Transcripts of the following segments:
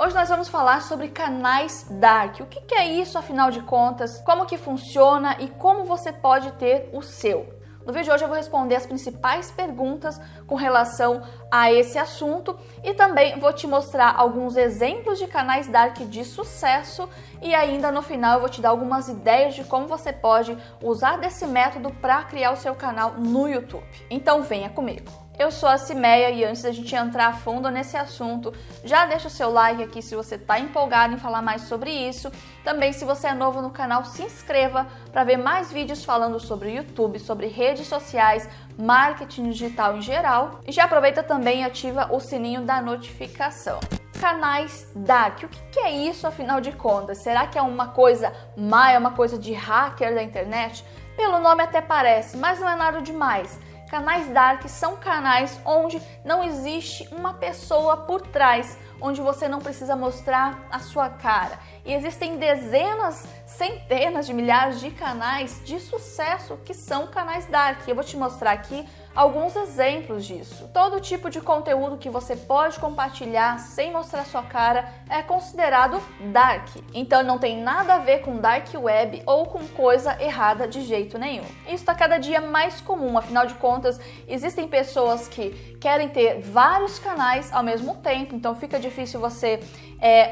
Hoje nós vamos falar sobre canais dark. O que é isso, afinal de contas? Como que funciona e como você pode ter o seu? No vídeo de hoje eu vou responder as principais perguntas com relação a esse assunto e também vou te mostrar alguns exemplos de canais dark de sucesso e ainda no final eu vou te dar algumas ideias de como você pode usar desse método para criar o seu canal no YouTube. Então venha comigo! Eu sou a Cimeia e antes da gente entrar a fundo nesse assunto, já deixa o seu like aqui se você está empolgado em falar mais sobre isso. Também, se você é novo no canal, se inscreva para ver mais vídeos falando sobre YouTube, sobre redes sociais, marketing digital em geral. E já aproveita também e ativa o sininho da notificação. Canais dark, o que é isso afinal de contas? Será que é uma coisa má, é uma coisa de hacker da internet? Pelo nome até parece, mas não é nada demais. Canais dark são canais onde não existe uma pessoa por trás, onde você não precisa mostrar a sua cara. E existem dezenas, centenas de milhares de canais de sucesso que são canais dark. Eu vou te mostrar aqui alguns exemplos disso. Todo tipo de conteúdo que você pode compartilhar sem mostrar sua cara é considerado dark. Então não tem nada a ver com dark web ou com coisa errada de jeito nenhum. Isso está cada dia mais comum, afinal de contas, existem pessoas que querem ter vários canais ao mesmo tempo, então fica difícil você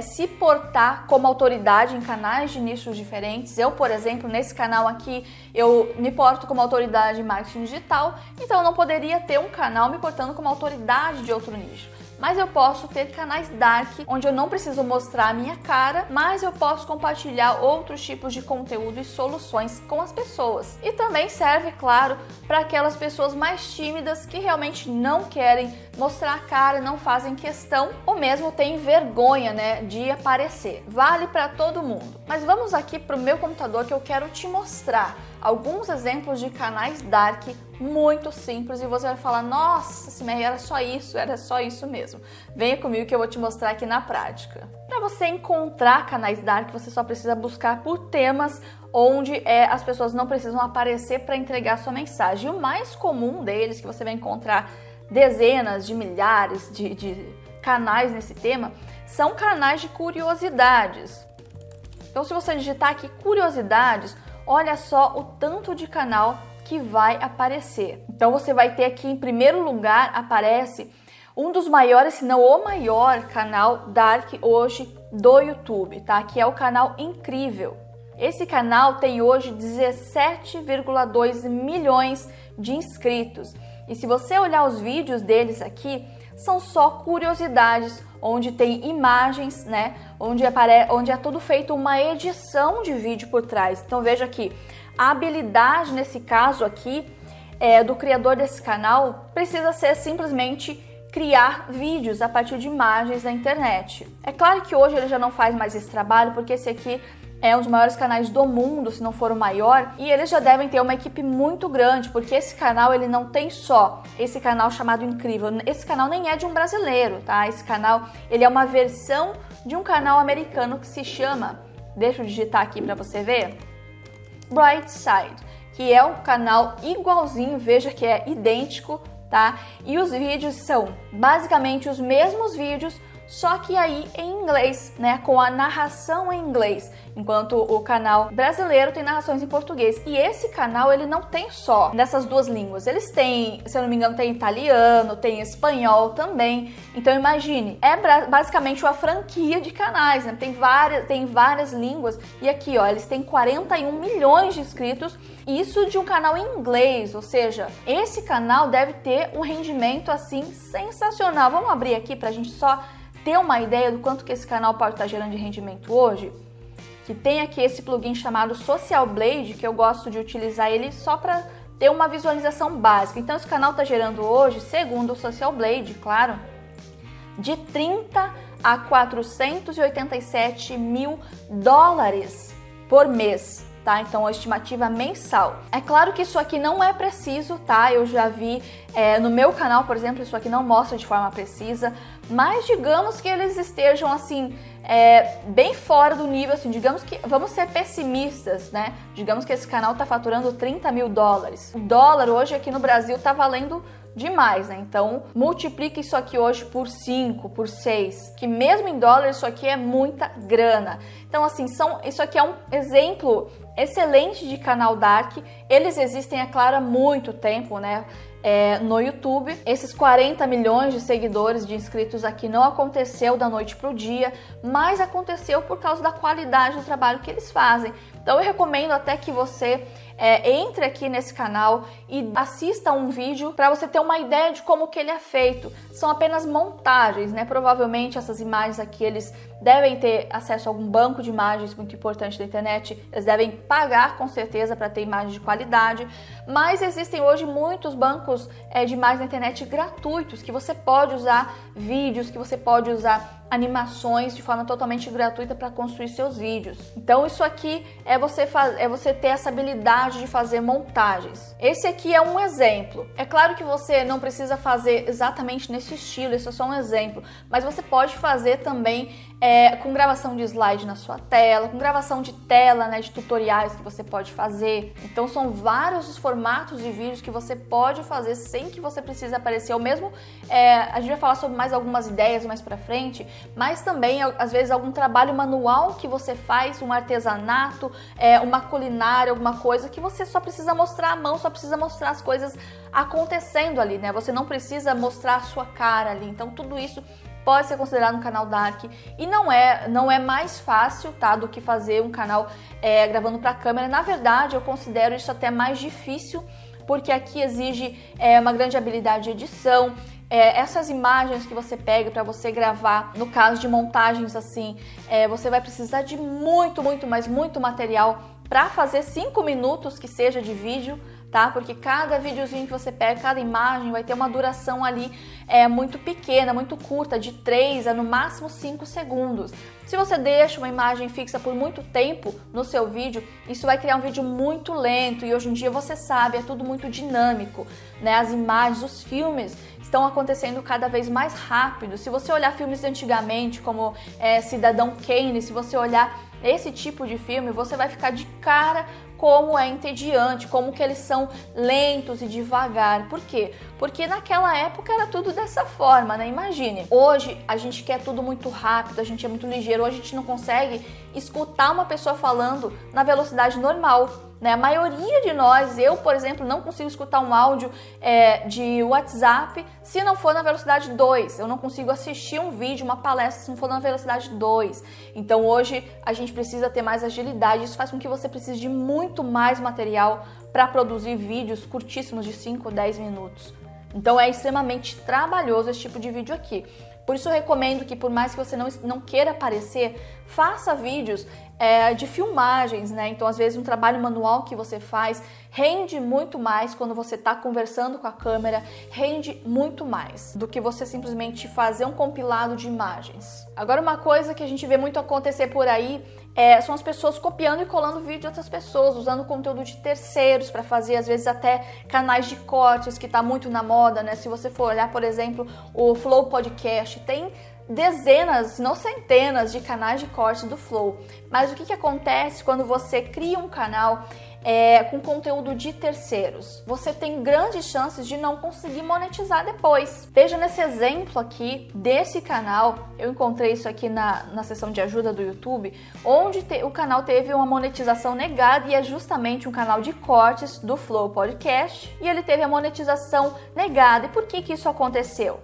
se portar como autoridade em canais de nichos diferentes. Eu, por exemplo, nesse canal aqui, eu me porto como autoridade em marketing digital, então eu não poderia ter um canal me portando como autoridade de outro nicho. Mas eu posso ter canais dark, onde eu não preciso mostrar a minha cara, mas eu posso compartilhar outros tipos de conteúdo e soluções com as pessoas. E também serve, claro, para aquelas pessoas mais tímidas que realmente não querem mostrar a cara, não fazem questão ou mesmo têm vergonha, de aparecer. Vale para todo mundo. Mas vamos aqui para o meu computador que eu quero te mostrar alguns exemplos de canais dark muito simples e você vai falar: nossa, Cimeia, era só isso mesmo. Venha comigo que eu vou te mostrar aqui na prática. Para você encontrar canais dark, você só precisa buscar por temas onde as pessoas não precisam aparecer para entregar sua mensagem. E o mais comum deles, que você vai encontrar dezenas de milhares de canais nesse tema, são canais de curiosidades. Então, se você digitar aqui curiosidades, olha só o tanto de canal que vai aparecer. Então você vai ter aqui em primeiro lugar, aparece um dos maiores, se não o maior canal dark hoje do YouTube, tá? Que é o canal Incrível. Esse canal tem hoje 17,2 milhões de inscritos. E se você olhar os vídeos deles aqui, são só curiosidades, onde tem imagens, onde é tudo feito uma edição de vídeo por trás. Então veja aqui, a habilidade nesse caso aqui do criador desse canal precisa ser simplesmente criar vídeos a partir de imagens na internet. É claro que hoje ele já não faz mais esse trabalho, porque esse aqui é um dos maiores canais do mundo, se não for o maior, e eles já devem ter uma equipe muito grande, porque esse canal ele não tem só esse canal chamado Incrível. Esse canal nem é de um brasileiro, tá? Esse canal ele é uma versão de um canal americano que se chama, deixa eu digitar aqui para você ver, Brightside, que é um canal igualzinho, veja que é idêntico, tá? E os vídeos são basicamente os mesmos vídeos, só que aí em inglês, com a narração em inglês, enquanto o canal brasileiro tem narrações em português. E esse canal ele não tem só nessas duas línguas, eles têm, se eu não me engano, tem italiano, tem espanhol também. Então imagine, é basicamente uma franquia de canais, tem várias línguas. E aqui, ó, eles têm 41 milhões de inscritos, isso de um canal em inglês, ou seja, esse canal deve ter um rendimento assim sensacional. Vamos abrir aqui pra gente só ter uma ideia do quanto que esse canal pode estar gerando de rendimento hoje, que tem aqui esse plugin chamado Social Blade, que eu gosto de utilizar ele só para ter uma visualização básica. Então esse canal está gerando hoje, segundo o Social Blade, claro, de 30 a 487 mil dólares por mês. Tá? Então a estimativa mensal. É claro que isso aqui não é preciso, tá? Eu já vi no meu canal, por exemplo, isso aqui não mostra de forma precisa, mas digamos que eles estejam assim, bem fora do nível, assim, digamos que, vamos ser pessimistas, Digamos que esse canal tá faturando 30 mil dólares. O dólar hoje aqui no Brasil tá valendo demais, né? Então, multiplica isso aqui hoje por 5, por 6, que mesmo em dólar isso aqui é muita grana. Então, assim, isso aqui é um exemplo excelente de canal Dark. Eles existem, é claro, há muito tempo, né? No YouTube. Esses 40 milhões de seguidores, de inscritos aqui, não aconteceu da noite para o dia, mas aconteceu por causa da qualidade do trabalho que eles fazem. Então eu recomendo até que você entre aqui nesse canal e assista um vídeo para você ter uma ideia de como que ele é feito. São apenas montagens, né? Provavelmente essas imagens aqui eles devem ter acesso a algum banco de imagens muito importante da internet. Eles devem pagar com certeza para ter imagens de qualidade, mas existem hoje muitos bancos de imagens na internet gratuitos que você pode usar vídeos, que você pode usar animações de forma totalmente gratuita para construir seus vídeos. Então isso aqui é você ter essa habilidade de fazer montagens. Esse aqui é um exemplo. É claro que você não precisa fazer exatamente nesse estilo, esse é só um exemplo, mas você pode fazer também com gravação de slide na sua tela, com gravação de tela, né, de tutoriais que você pode fazer. Então são vários os formatos de vídeos que você pode fazer sem que você precise aparecer. Ou mesmo, a gente vai falar sobre mais algumas ideias mais pra frente, mas também às vezes algum trabalho manual que você faz, um artesanato, uma culinária, alguma coisa que você só precisa mostrar a mão, só precisa mostrar as coisas acontecendo ali, né? Você não precisa mostrar a sua cara ali. Então tudo isso pode ser considerado um canal Dark e não é mais fácil, tá, do que fazer um canal gravando para câmera. Na verdade, eu considero isso até mais difícil, porque aqui exige uma grande habilidade de edição. Essas imagens que você pega para você gravar, no caso de montagens assim, você vai precisar de muito material para fazer 5 minutos que seja de vídeo, tá? Porque cada videozinho que você pega, cada imagem vai ter uma duração ali muito pequena, muito curta, de 3 a no máximo 5 segundos. Se você deixa uma imagem fixa por muito tempo no seu vídeo, isso vai criar um vídeo muito lento e hoje em dia você sabe, é tudo muito dinâmico, né? As imagens, os filmes estão acontecendo cada vez mais rápido. Se você olhar filmes de antigamente, como Cidadão Kane, se você olhar esse tipo de filme, você vai ficar de cara como é entediante, como que eles são lentos e devagar. Por quê? Porque naquela época era tudo dessa forma, né? Imagine, hoje a gente quer tudo muito rápido, a gente é muito ligeiro, hoje a gente não consegue escutar uma pessoa falando na velocidade normal, né? A maioria de nós, eu, por exemplo, não consigo escutar um áudio de WhatsApp se não for na velocidade 2. Eu não consigo assistir um vídeo, uma palestra, se não for na velocidade 2. Então hoje a gente precisa ter mais agilidade. Isso faz com que você precise de muito mais material para produzir vídeos curtíssimos de 5 ou 10 minutos. Então é extremamente trabalhoso esse tipo de vídeo aqui. Por isso eu recomendo que, por mais que você não queira aparecer, faça vídeos de filmagens, né? Então, às vezes, um trabalho manual que você faz rende muito mais quando você está conversando com a câmera, rende muito mais do que você simplesmente fazer um compilado de imagens. Agora, uma coisa que a gente vê muito acontecer por aí são as pessoas copiando e colando vídeo de outras pessoas, usando conteúdo de terceiros para fazer, às vezes, até canais de cortes, que está muito na moda, né? Se você for olhar, por exemplo, o Flow Podcast, tem dezenas, se não centenas de canais de corte do Flow. Mas o que acontece quando você cria um canal com conteúdo de terceiros? Você tem grandes chances de não conseguir monetizar depois. Veja nesse exemplo aqui desse canal, eu encontrei isso aqui na seção de ajuda do YouTube, onde o canal teve uma monetização negada e é justamente um canal de cortes do Flow Podcast e ele teve a monetização negada. E por que isso aconteceu,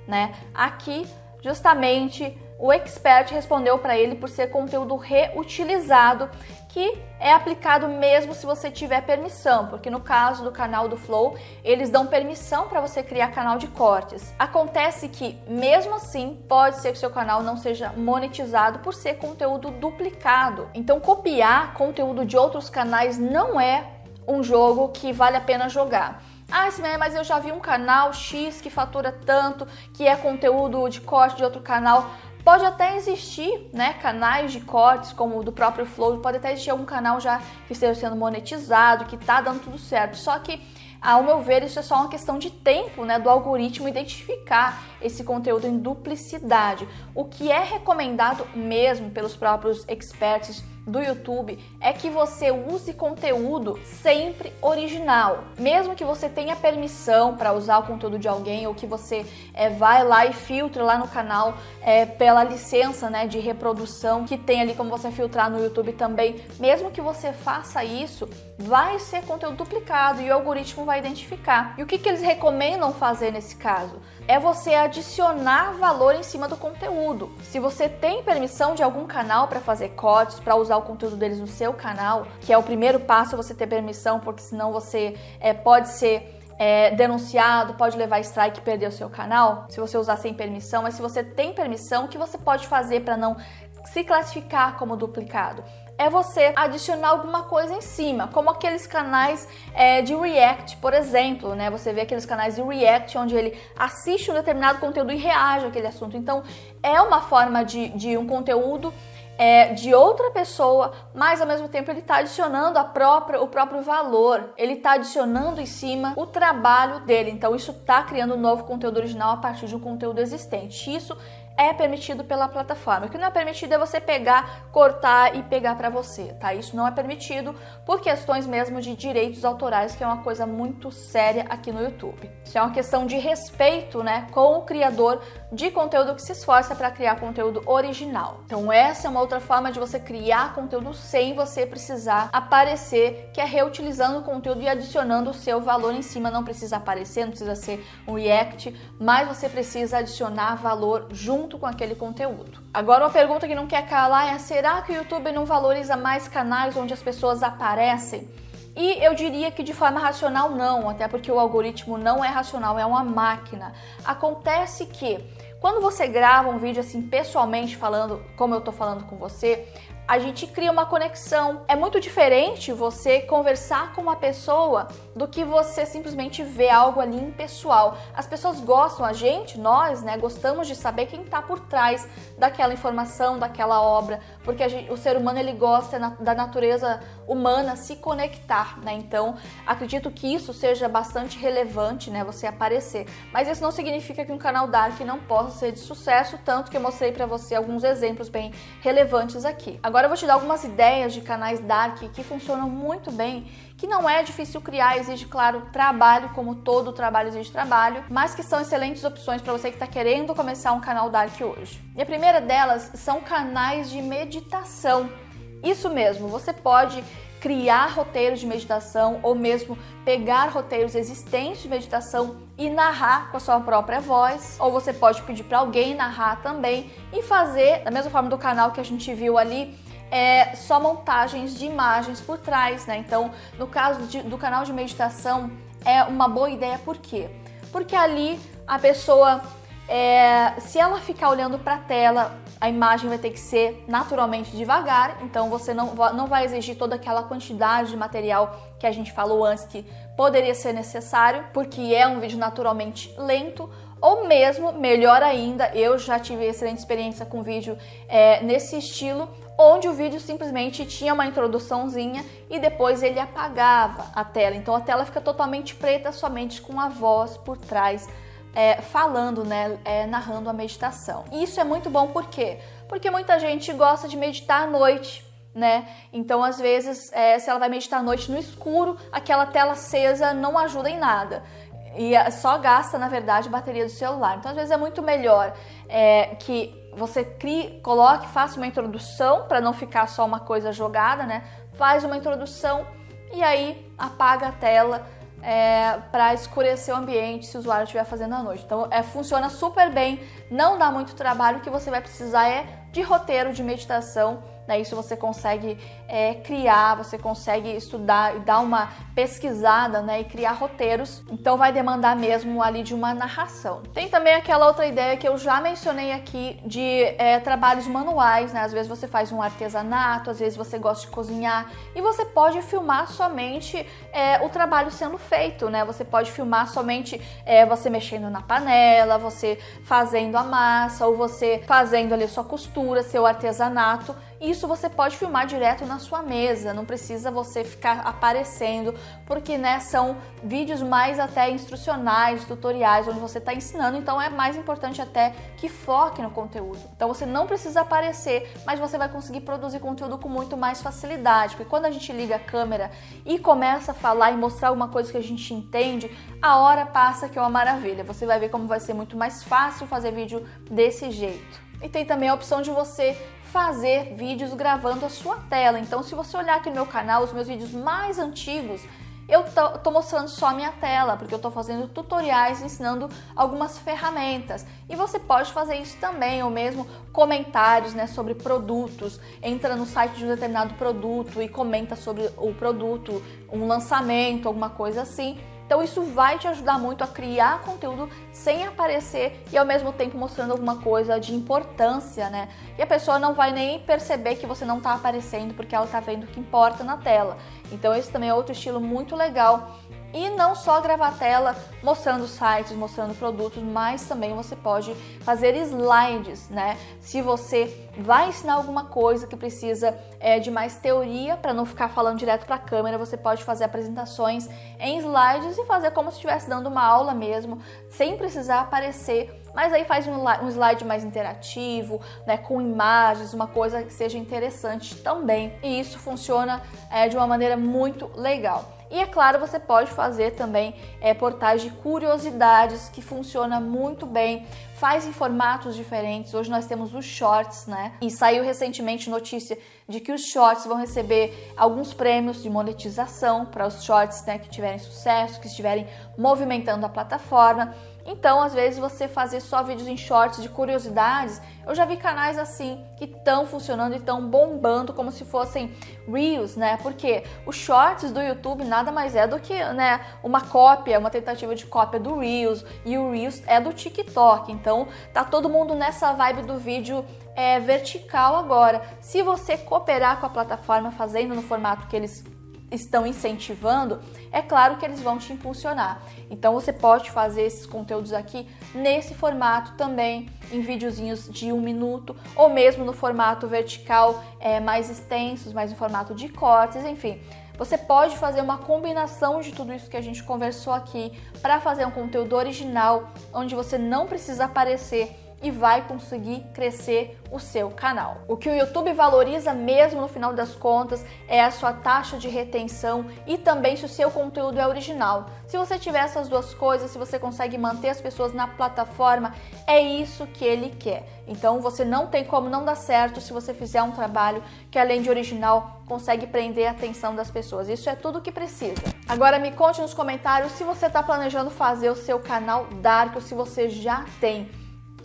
né? Aqui justamente o expert respondeu para ele por ser conteúdo reutilizado, que é aplicado mesmo se você tiver permissão, porque no caso do canal do Flow, eles dão permissão para você criar canal de cortes. Acontece que, mesmo assim, pode ser que seu canal não seja monetizado por ser conteúdo duplicado. Então, copiar conteúdo de outros canais não é um jogo que vale a pena jogar. Ah, mas eu já vi um canal X que fatura tanto, que é conteúdo de corte de outro canal. Pode até existir, né, canais de cortes como o do próprio Flow, pode até existir algum canal já que esteja sendo monetizado, que tá dando tudo certo. Só que, ao meu ver, isso é só uma questão de tempo, né, do algoritmo identificar esse conteúdo em duplicidade. O que é recomendado mesmo pelos próprios experts do YouTube é que você use conteúdo sempre original. Mesmo que você tenha permissão para usar o conteúdo de alguém ou que você vai lá e filtre lá no canal pela licença, né, de reprodução que tem ali como você filtrar no YouTube também, mesmo que você faça isso, vai ser conteúdo duplicado e o algoritmo vai identificar. E o que eles recomendam fazer nesse caso? É você adicionar valor em cima do conteúdo. Se você tem permissão de algum canal para fazer cortes, para usar o conteúdo deles no seu canal, que é o primeiro passo, você ter permissão, porque senão você pode ser denunciado, pode levar strike e perder o seu canal, se você usar sem permissão. Mas se você tem permissão, o que você pode fazer para não se classificar como duplicado? É você adicionar alguma coisa em cima, como aqueles canais de react, por exemplo, né? Você vê aqueles canais de react onde ele assiste um determinado conteúdo e reage àquele assunto. Então, é uma forma de um conteúdo de outra pessoa, mas ao mesmo tempo ele está adicionando o próprio valor, ele está adicionando em cima o trabalho dele. Então, isso está criando um novo conteúdo original a partir de um conteúdo existente. Isso é permitido pela plataforma. O que não é permitido é você pegar, cortar e pegar para você, tá? Isso não é permitido por questões mesmo de direitos autorais, que é uma coisa muito séria aqui no YouTube. Isso é uma questão de respeito, né, com o criador de conteúdo que se esforça para criar conteúdo original. Então essa é uma outra forma de você criar conteúdo sem você precisar aparecer, que é reutilizando o conteúdo e adicionando o seu valor em cima. Não precisa aparecer, não precisa ser um react, mas você precisa adicionar valor junto com aquele conteúdo. Agora, uma pergunta que não quer calar é: será que o YouTube não valoriza mais canais onde as pessoas aparecem? E eu diria que de forma racional não, até porque o algoritmo não é racional, é uma máquina. Acontece que quando você grava um vídeo assim pessoalmente falando, como eu tô falando com você, a gente cria uma conexão. É muito diferente você conversar com uma pessoa do que você simplesmente ver algo ali impessoal. As pessoas gostam, nós, né, gostamos de saber quem está por trás daquela informação, daquela obra, porque o ser humano, ele gosta da natureza humana se conectar, né? Então, acredito que isso seja bastante relevante, né, você aparecer. Mas isso não significa que um canal Dark não possa ser de sucesso, tanto que eu mostrei para você alguns exemplos bem relevantes aqui. Agora eu vou te dar algumas ideias de canais Dark que funcionam muito bem, que não é difícil criar, exige, claro, trabalho, como todo trabalho exige trabalho, mas que são excelentes opções para você que está querendo começar um canal Dark hoje. E a primeira delas são canais de meditação. Isso mesmo, você pode criar roteiros de meditação ou mesmo pegar roteiros existentes de meditação e narrar com a sua própria voz, ou você pode pedir para alguém narrar também e fazer, da mesma forma do canal que a gente viu ali, só montagens de imagens por trás, né? Então, no caso do canal de meditação, é uma boa ideia. Por quê? Porque ali a pessoa, se ela ficar olhando para a tela, a imagem vai ter que ser naturalmente devagar, então você não vai exigir toda aquela quantidade de material que a gente falou antes que poderia ser necessário, porque é um vídeo naturalmente lento. Ou mesmo, melhor ainda, eu já tive excelente experiência com vídeo nesse estilo, onde o vídeo simplesmente tinha uma introduçãozinha e depois ele apagava a tela. Então a tela fica totalmente preta, somente com a voz por trás, falando, né, narrando a meditação. E isso é muito bom, por quê? Porque muita gente gosta de meditar à noite, né? Então, às vezes, se ela vai meditar à noite no escuro, aquela tela acesa não ajuda em nada. E só gasta, na verdade, bateria do celular. Então, às vezes, é muito melhor que você faça uma introdução, para não ficar só uma coisa jogada, né? Faz uma introdução e aí apaga a tela para escurecer o ambiente se o usuário estiver fazendo à noite. Então, funciona super bem, não dá muito trabalho. O que você vai precisar de roteiro de meditação. Isso você consegue criar, você consegue estudar e dar uma pesquisada, né, e criar roteiros. Então vai demandar mesmo ali de uma narração. Tem também aquela outra ideia que eu já mencionei aqui de trabalhos manuais, né? Às vezes você faz um artesanato, às vezes você gosta de cozinhar e você pode filmar somente o trabalho sendo feito, né? Você pode filmar somente você mexendo na panela, você fazendo a massa ou você fazendo ali sua costura, seu artesanato. Isso você pode filmar direto na sua mesa, não precisa você ficar aparecendo, porque né, são vídeos mais até instrucionais, tutoriais, onde você está ensinando, então é mais importante até que foque no conteúdo. Então você não precisa aparecer, mas você vai conseguir produzir conteúdo com muito mais facilidade, porque quando a gente liga a câmera e começa a falar e mostrar alguma coisa que a gente entende, a hora passa que é uma maravilha. Você vai ver como vai ser muito mais fácil fazer vídeo desse jeito. E tem também a opção de você fazer vídeos gravando a sua tela. Então, se você olhar aqui no meu canal, os meus vídeos mais antigos, eu tô mostrando só a minha tela, porque eu tô fazendo tutoriais ensinando algumas ferramentas. E você pode fazer isso também, ou mesmo comentários, né, sobre produtos. Entra no site de um determinado produto e comenta sobre o produto, um lançamento, alguma coisa assim. Então isso vai te ajudar muito a criar conteúdo sem aparecer e ao mesmo tempo mostrando alguma coisa de importância, né? E a pessoa não vai nem perceber que você não está aparecendo porque ela está vendo o que importa na tela. Então esse também é outro estilo muito legal. E não só gravar a tela mostrando sites, mostrando produtos, mas também você pode fazer slides, né? Se você vai ensinar alguma coisa que precisa de mais teoria, para não ficar falando direto para a câmera, você pode fazer apresentações em slides e fazer como se estivesse dando uma aula mesmo, sem precisar aparecer. Mas aí faz um slide mais interativo, né, com imagens, uma coisa que seja interessante também. E isso funciona de uma maneira muito legal. E é claro, você pode fazer também portais de curiosidades, que funciona muito bem, faz em formatos diferentes. Hoje nós temos os shorts, né? E saiu recentemente notícia de que os shorts vão receber alguns prêmios de monetização para os shorts, né, que tiverem sucesso, que estiverem movimentando a plataforma. Então, às vezes, você fazer só vídeos em shorts de curiosidades, eu já vi canais assim que estão funcionando e estão bombando como se fossem Reels, né? Porque os shorts do YouTube nada mais é do que, né, uma cópia, uma tentativa de cópia do Reels, e o Reels é do TikTok. Então, tá todo mundo nessa vibe do vídeo vertical agora. Se você cooperar com a plataforma fazendo no formato que eles estão incentivando, é claro que eles vão te impulsionar. Então você pode fazer esses conteúdos aqui nesse formato também, em videozinhos de 1 minuto, ou mesmo no formato vertical, mais extensos, mais em formato de cortes, enfim. Você pode fazer uma combinação de tudo isso que a gente conversou aqui para fazer um conteúdo original, onde você não precisa aparecer e vai conseguir crescer o seu canal. O que o YouTube valoriza mesmo no final das contas é a sua taxa de retenção e também se o seu conteúdo é original. Se você tiver essas duas coisas, se você consegue manter as pessoas na plataforma, é isso que ele quer. Então você não tem como não dar certo se você fizer um trabalho que além de original consegue prender a atenção das pessoas. Isso é tudo o que precisa. Agora me conte nos comentários se você está planejando fazer o seu canal Dark ou se você já tem.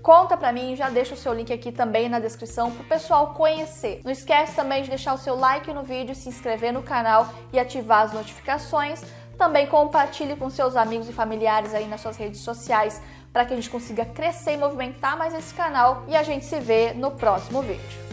Conta pra mim, já deixa o seu link aqui também na descrição pro pessoal conhecer. Não esquece também de deixar o seu like no vídeo, se inscrever no canal e ativar as notificações. Também compartilhe com seus amigos e familiares aí nas suas redes sociais para que a gente consiga crescer e movimentar mais esse canal. E a gente se vê no próximo vídeo.